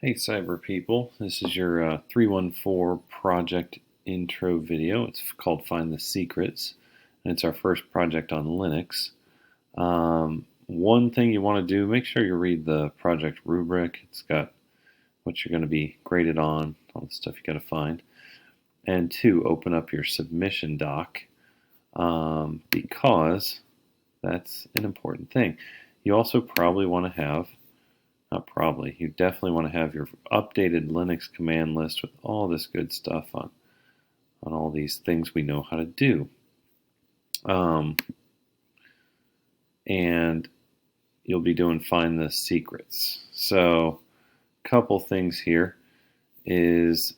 Hey cyber people, this is your 314 project intro video. It's called Find the Secrets, and it's our first project on Linux. One thing you want to do, make sure you read the project rubric. It's got what you're going to be graded on, all the stuff you got to find. And two, open up your submission doc because that's an important thing. You also probably want to have Not probably. You definitely want to have your updated Linux command list with all this good stuff on all these things we know how to do. And you'll be doing Find the Secrets. So a couple things here is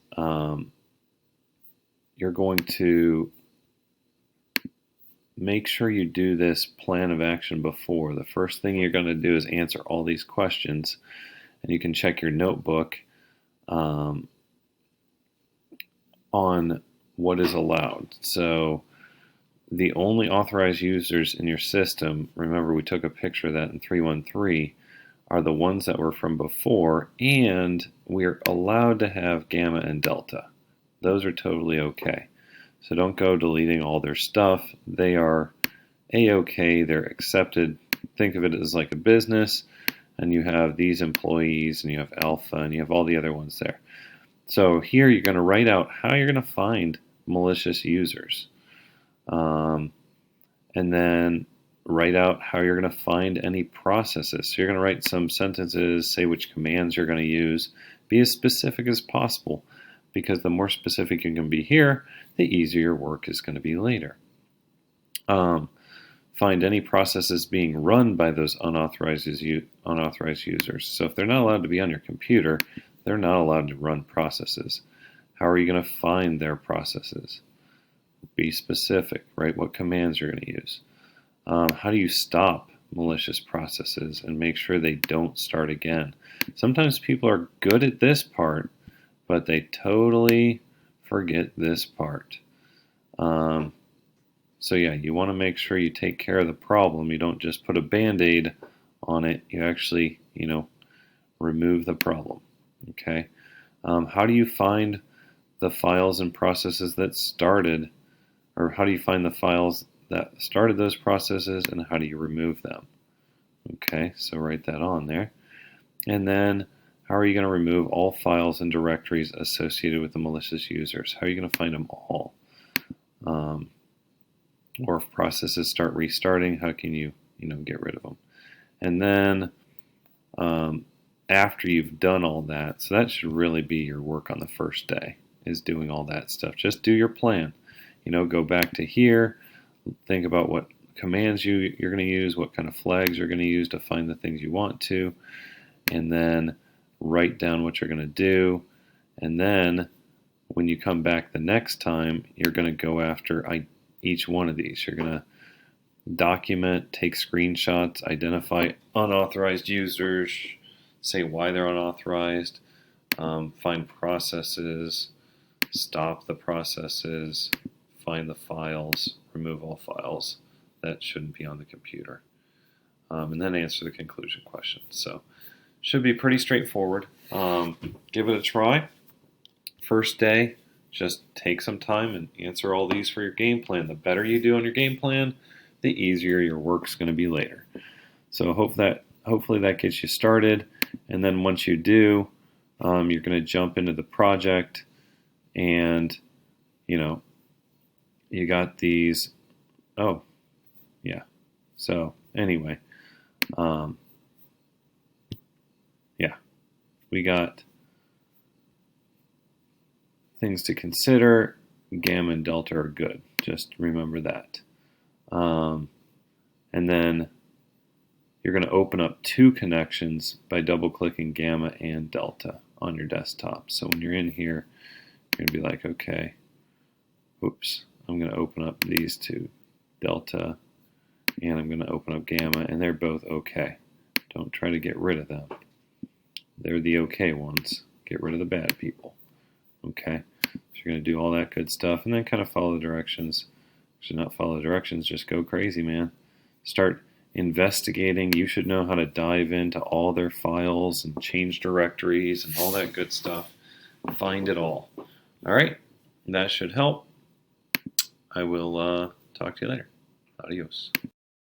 you're going to make sure you do this plan of action before. The first thing you're going to do is answer all these questions, and you can check your notebook on what is allowed. So the only authorized users in your system, remember we took a picture of that in 313, are the ones that were from before, and we're allowed to have Gamma and Delta. Those are totally okay. So don't go deleting all their stuff. They are A-okay, they're accepted. Think of it as like a business, and you have these employees, and you have Alpha, and you have all the other ones there. So here you're going to write out how you're going to find malicious users. And then write out how you're going to find any processes. So you're going to write some sentences, say which commands you're going to use. Be as specific as possible, because the more specific you can be here, the easier your work is going to be later. Find any processes being run by those unauthorized users. So if they're not allowed to be on your computer, they're not allowed to run processes. How are you going to find their processes? Be specific, right? What commands you're going to use. How do you stop malicious processes and make sure they don't start again? Sometimes people are good at this part, but they totally forget this part. So yeah, you want to make sure you take care of the problem. You don't just put a Band-Aid on it. You actually, remove the problem. Okay. How do you find the files and processes that started, or how do you find the files that started those processes, and how do you remove them? Okay, so write that on there. And then how are you going to remove all files and directories associated with the malicious users? How are you going to find them all? Or if processes start restarting, how can you, get rid of them? And then after you've done all that, so that should really be your work on the first day, is doing all that stuff. Just do your plan. Go back to here, think about what commands you're going to use, what kind of flags you're going to use to find the things you want to, and then write down what you're going to do. And then when you come back the next time, you're going to go after each one of these. You're going to document, take screenshots, identify unauthorized users, say why they're unauthorized, find processes, stop the processes, find the files, remove all files that shouldn't be on the computer, and then answer the conclusion question. So should be pretty straightforward. Give it a try. First day, just take some time and answer all these for your game plan. The better you do on your game plan, the easier your work's going to be later. So hopefully that gets you started. And then once you do, you're going to jump into the project, and you got these. Oh, yeah. So anyway, yeah, we got things to consider. Gamma and Delta are good. Just remember that. And then you're going to open up two connections by double-clicking Gamma and Delta on your desktop. So when you're in here, you're going to be like, okay, oops, I'm going to open up these two, Delta, and I'm going to open up Gamma, and they're both okay. Don't try to get rid of them. They're the okay ones. Get rid of the bad people. Okay? So you're going to do all that good stuff, and then kind of follow the directions. Actually, not follow the directions, just go crazy, man. Start investigating. You should know how to dive into all their files and change directories and all that good stuff. Find it all. All right, that should help. I will talk to you later. Adios.